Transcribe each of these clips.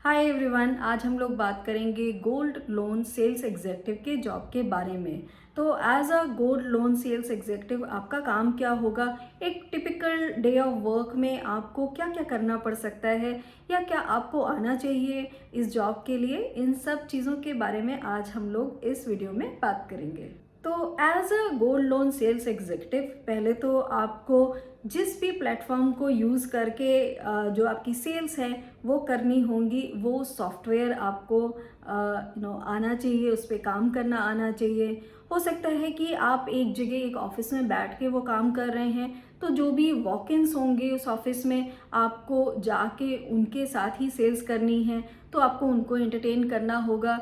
Hi everyone, आज हम लोग बात करेंगे गोल्ड लोन सेल्स एग्जीक्यूटिव के जॉब के बारे में। तो as a gold loan sales executive आपका काम क्या होगा, एक टिपिकल डे ऑफ वर्क में आपको क्या क्या करना पड़ सकता है या क्या आपको आना चाहिए इस जॉब के लिए, इन सब चीज़ों के बारे में आज हम लोग इस वीडियो में बात करेंगे। तो as a gold loan sales executive पहले तो आपको जिस भी प्लेटफॉर्म को यूज़ करके जो आपकी सेल्स है वो करनी होंगी, वो सॉफ्टवेयर आपको आना चाहिए, उस पर काम करना आना चाहिए। हो सकता है कि आप एक जगह एक ऑफिस में बैठ के वो काम कर रहे हैं, तो जो भी वॉक इन्स होंगे उस ऑफिस में आपको जाके उनके साथ ही सेल्स करनी है, तो आपको उनको एंटरटेन करना होगा।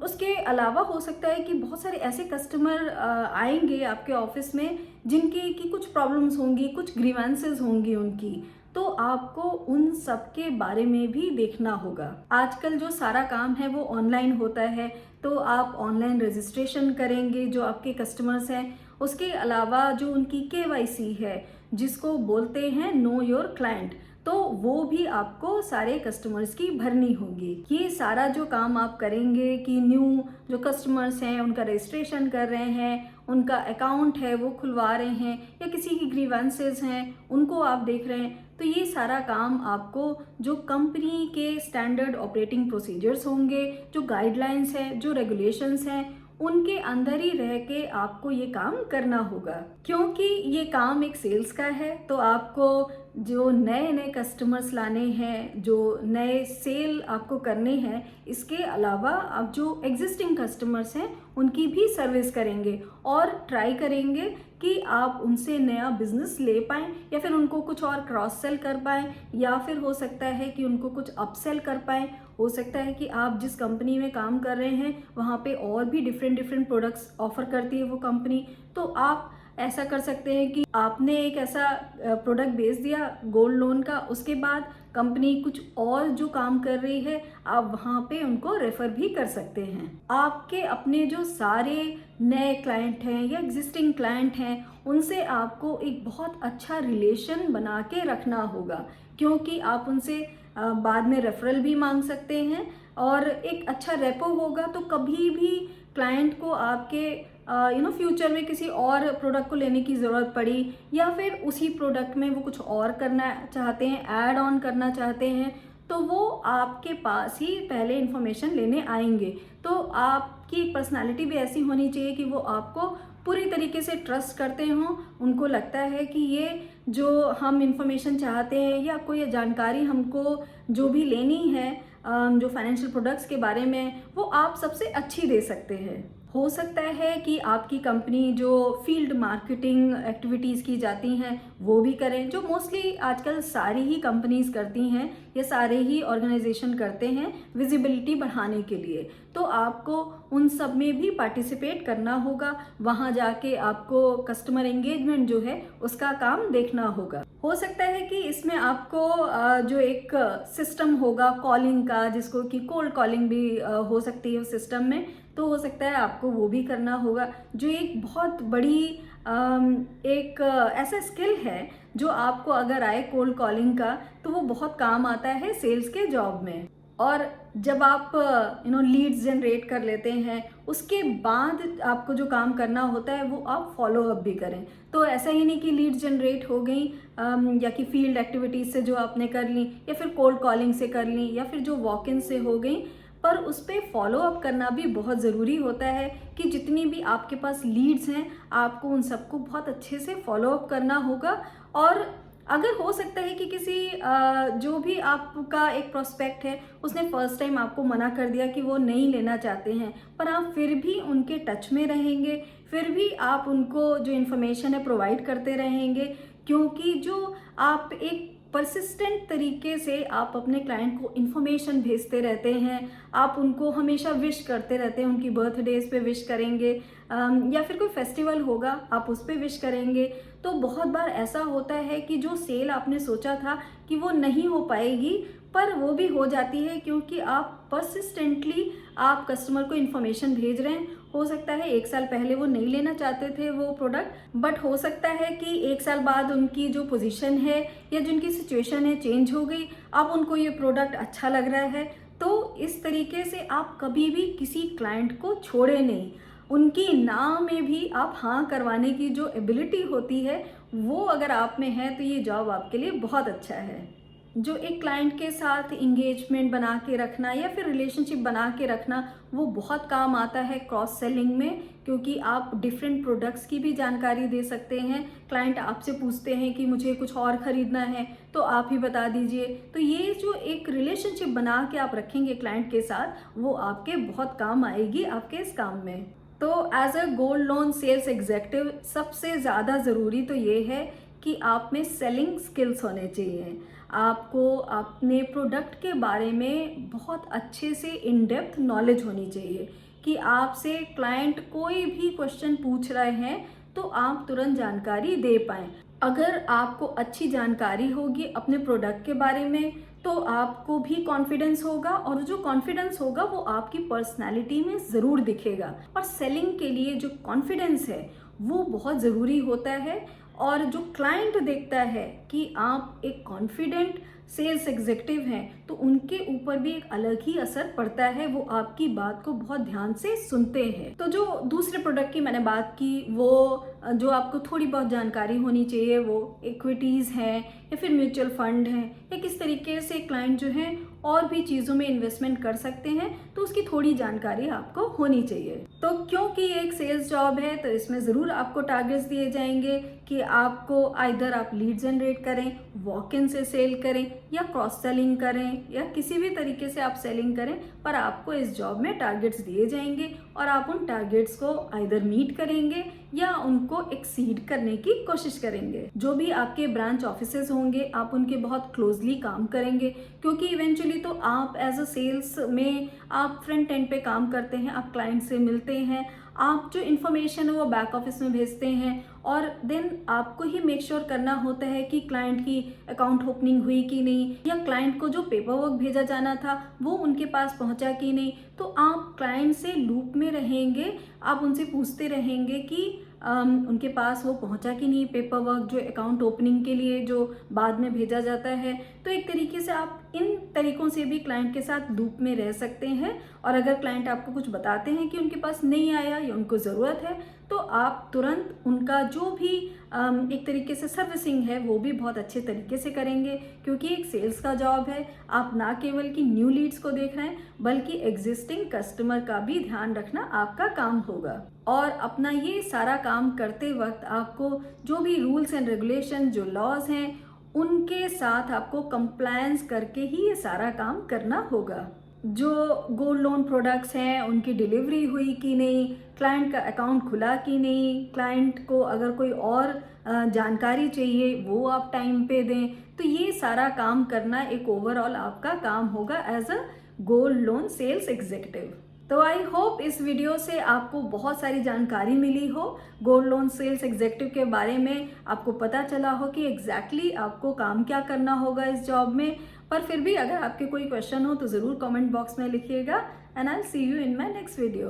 उसके अलावा हो सकता है कि बहुत सारे ऐसे कस्टमर आएंगे आपके ऑफिस में जिनकी की कुछ प्रॉब्लम्स होंगी, कुछ ग्रीवेंसेस होंगी उनकी, तो आपको उन सब के बारे में भी देखना होगा। आजकल जो सारा काम है वो ऑनलाइन होता है, तो आप ऑनलाइन रजिस्ट्रेशन करेंगे जो आपके कस्टमर्स हैं। उसके अलावा जो उनकी केवाईसी है, जिसको बोलते हैं नो योर क्लाइंट, तो वो भी आपको सारे कस्टमर्स की भरनी होगी। ये सारा जो काम आप करेंगे कि न्यू जो कस्टमर्स हैं उनका रजिस्ट्रेशन कर रहे हैं, उनका अकाउंट है वो खुलवा रहे हैं, या किसी की ग्रीवेंसेस हैं उनको आप देख रहे हैं, तो ये सारा काम आपको जो कंपनी के स्टैंडर्ड ऑपरेटिंग प्रोसीजर्स होंगे, जो गाइडलाइंस हैं, जो रेगुलेशंस हैं, उनके अंदर ही रह के आपको ये काम करना होगा। क्योंकि ये काम एक सेल्स का है, तो आपको जो नए नए कस्टमर्स लाने हैं, जो नए सेल आपको करने हैं, इसके अलावा आप जो एग्जिस्टिंग कस्टमर्स हैं उनकी भी सर्विस करेंगे और ट्राई करेंगे कि आप उनसे नया बिजनेस ले पाएं, या फिर उनको कुछ और क्रॉस सेल कर पाएं, या फिर हो सकता है कि उनको कुछ अपसेल कर पाएं। हो सकता है कि आप जिस कंपनी में काम कर रहे हैं वहाँ पे और भी डिफरेंट प्रोडक्ट्स ऑफर करती है वो कंपनी, तो आप ऐसा कर सकते हैं कि आपने एक ऐसा प्रोडक्ट बेच दिया गोल्ड लोन का, उसके बाद कंपनी कुछ और जो काम कर रही है आप वहाँ पे उनको रेफर भी कर सकते हैं। आपके अपने जो सारे नए क्लाइंट हैं या एग्जिस्टिंग क्लाइंट हैं उनसे आपको एक बहुत अच्छा रिलेशन बना के रखना होगा, क्योंकि आप उनसे बाद में रेफरल भी मांग सकते हैं और एक अच्छा रेपो होगा, तो कभी भी क्लाइंट को आपके फ्यूचर में किसी और प्रोडक्ट को लेने की ज़रूरत पड़ी, या फिर उसी प्रोडक्ट में वो कुछ और करना चाहते हैं, ऐड ऑन करना चाहते हैं, तो वो आपके पास ही पहले इन्फॉर्मेशन लेने आएंगे। तो आपकी पर्सनालिटी भी ऐसी होनी चाहिए कि वो आपको पूरी तरीके से ट्रस्ट करते हों, उनको लगता है कि ये जो हम इन्फॉर्मेशन चाहते हैं या कोई जानकारी हमको जो भी लेनी है जो फाइनेंशियल प्रोडक्ट्स के बारे में, वो आप सबसे अच्छी दे सकते हैं। हो सकता है कि आपकी कंपनी जो फील्ड मार्केटिंग एक्टिविटीज़ की जाती हैं वो भी करें, जो मोस्टली आजकल सारी ही कंपनीज करती हैं या सारे ही ऑर्गेनाइजेशन करते हैं विजिबिलिटी बढ़ाने के लिए, तो आपको उन सब में भी पार्टिसिपेट करना होगा। वहाँ जाके आपको कस्टमर एंगेजमेंट जो है उसका काम देखना होगा। हो सकता है कि इसमें आपको जो एक सिस्टम होगा कॉलिंग का, जिसको कि कोल्ड कॉलिंग भी हो सकती है उस सिस्टम में, तो हो सकता है आपको वो भी करना होगा, जो एक बहुत बड़ी एक ऐसा स्किल है जो आपको अगर आए कोल्ड कॉलिंग का, तो वो बहुत काम आता है सेल्स के जॉब में। और जब आप लीड्स जनरेट कर लेते हैं, उसके बाद आपको जो काम करना होता है वो आप फॉलो अप भी करें। तो ऐसा ही नहीं कि लीड्स जनरेट हो गई या कि फील्ड एक्टिविटीज़ से जो आपने कर ली, या फिर कोल्ड कॉलिंग से कर ली, या फिर जो वॉक इन से हो गई, पर उस पर फॉलो अप करना भी बहुत ज़रूरी होता है कि जितनी भी आपके पास लीड्स हैं आपको उन सबको बहुत अच्छे से फॉलो अप करना होगा। और अगर हो सकता है कि किसी जो भी आपका एक प्रोस्पेक्ट है उसने फर्स्ट टाइम आपको मना कर दिया कि वो नहीं लेना चाहते हैं, पर आप फिर भी उनके टच में रहेंगे, फिर भी आप उनको जो इन्फॉर्मेशन है प्रोवाइड करते रहेंगे, क्योंकि जो आप एक परसिस्टेंट तरीके से आप अपने क्लाइंट को इन्फॉर्मेशन भेजते रहते हैं, आप उनको हमेशा विश करते रहते हैं, उनकी बर्थडेज पे विश करेंगे, या फिर कोई फेस्टिवल होगा आप उस पर विश करेंगे, तो बहुत बार ऐसा होता है कि जो सेल आपने सोचा था कि वो नहीं हो पाएगी, पर वो भी हो जाती है, क्योंकि आप परसिस्टेंटली आप कस्टमर को इन्फॉर्मेशन भेज रहे हैं हो सकता है 1 साल पहले वो नहीं लेना चाहते थे वो प्रोडक्ट, बट हो सकता है कि 1 साल बाद उनकी जो पोजीशन है या जिनकी सिचुएशन है चेंज हो गई, अब उनको ये प्रोडक्ट अच्छा लग रहा है। तो इस तरीके से आप कभी भी किसी क्लाइंट को छोड़े नहीं, उनकी ना में भी आप हाँ करवाने की जो एबिलिटी होती है वो अगर आप में है तो ये जॉब आपके लिए बहुत अच्छा है। जो एक क्लाइंट के साथ इंगेजमेंट बना के रखना या फिर रिलेशनशिप बना के रखना वो बहुत काम आता है क्रॉस सेलिंग में, क्योंकि आप डिफरेंट प्रोडक्ट्स की भी जानकारी दे सकते हैं। क्लाइंट आपसे पूछते हैं कि मुझे कुछ और ख़रीदना है तो आप ही बता दीजिए। तो ये जो एक रिलेशनशिप बना के आप रखेंगे क्लाइंट के साथ वो आपके बहुत काम आएगी आपके इस काम में। तो as a gold loan sales executive सबसे ज़्यादा ज़रूरी तो ये है कि आप में सेलिंग स्किल्स होने चाहिए। आपको अपने प्रोडक्ट के बारे में बहुत अच्छे से इन डेप्थ नॉलेज होनी चाहिए कि आपसे क्लाइंट कोई भी क्वेश्चन पूछ रहे हैं तो आप तुरंत जानकारी दे पाएँ। अगर आपको अच्छी जानकारी होगी अपने प्रोडक्ट के बारे में तो आपको भी कॉन्फिडेंस होगा, और जो कॉन्फिडेंस होगा वो आपकी पर्सनैलिटी में ज़रूर दिखेगा। और सेलिंग के लिए जो कॉन्फिडेंस है वो बहुत ज़रूरी होता है, और जो क्लाइंट देखता है कि आप एक कॉन्फिडेंट सेल्स एग्जीक्यूटिव हैं तो उनके ऊपर भी एक अलग ही असर पड़ता है, वो आपकी बात को बहुत ध्यान से सुनते हैं। तो जो दूसरे प्रोडक्ट की मैंने बात की वो जो आपको थोड़ी बहुत जानकारी होनी चाहिए वो इक्विटीज़ हैं या फिर म्यूचुअल फंड हैं या किस तरीके से क्लाइंट जो है और भी चीज़ों में इन्वेस्टमेंट कर सकते हैं, तो उसकी थोड़ी जानकारी आपको होनी चाहिए। तो क्योंकि ये एक सेल्स जॉब है तो इसमें ज़रूर आपको टारगेट्स दिए जाएंगे कि आपको आइदर आप लीड जनरेट करें, वॉक इन से सेल करें या क्रॉस सेलिंग करें या किसी भी तरीके से आप सेलिंग करें, पर आपको इस जॉब में टारगेट्स दिए जाएंगे और आप उन टारगेट्स को आइदर मीट करेंगे या उनको एक्सीड करने की कोशिश करेंगे। जो भी आपके ब्रांच ऑफिसेज होंगे आप उनके बहुत क्लोजली काम करेंगे, क्योंकि इवेंचुअली तो आप एज अ सेल्स में आप फ्रंट एंड पे काम करते हैं, आप क्लाइंट से मिलते हैं, आप जो इन्फॉर्मेशन है वो बैक ऑफिस में भेजते हैं, और देन आपको ही मेक श्योर करना होता है कि क्लाइंट की अकाउंट ओपनिंग हुई कि नहीं, या क्लाइंट को जो पेपर वर्क भेजा जाना था वो उनके पास पहुंचा कि नहीं। तो आप क्लाइंट से लूप में रहेंगे, आप उनसे पूछते रहेंगे कि उनके पास वो पहुंचा कि नहीं पेपर वर्क जो अकाउंट ओपनिंग के लिए जो बाद में भेजा जाता है। तो एक तरीके से आप इन तरीकों से भी क्लाइंट के साथ लूप में रह सकते हैं, और अगर क्लाइंट आपको कुछ बताते हैं कि उनके पास नहीं आया या उनको ज़रूरत है तो आप तुरंत उनका जो भी एक तरीके से सर्विसिंग है वो भी बहुत अच्छे तरीके से करेंगे, क्योंकि एक सेल्स का जॉब है। आप ना केवल कि न्यू लीड्स को देख रहे हैं बल्कि एग्जिस्टिंग कस्टमर का भी ध्यान रखना आपका काम होगा। और अपना ये सारा काम करते वक्त आपको जो भी रूल्स एंड रेगुलेशन जो लॉज हैं उनके साथ आपको कंप्लायंस करके ही ये सारा काम करना होगा। जो गोल्ड लोन प्रोडक्ट्स हैं उनकी डिलीवरी हुई कि नहीं, क्लाइंट का अकाउंट खुला कि नहीं, क्लाइंट को अगर कोई और जानकारी चाहिए वो आप टाइम पे दें, तो ये सारा काम करना एक ओवरऑल आपका काम होगा as a gold loan sales executive. तो आई होप इस वीडियो से आपको बहुत सारी जानकारी मिली हो, गोल्ड लोन सेल्स एग्जीक्यूटिव के बारे में आपको पता चला हो कि एग्जैक्टली आपको काम क्या करना होगा इस जॉब में। पर फिर भी अगर आपके कोई क्वेश्चन हो तो ज़रूर कमेंट बॉक्स में लिखिएगा, and I will see you in my next video.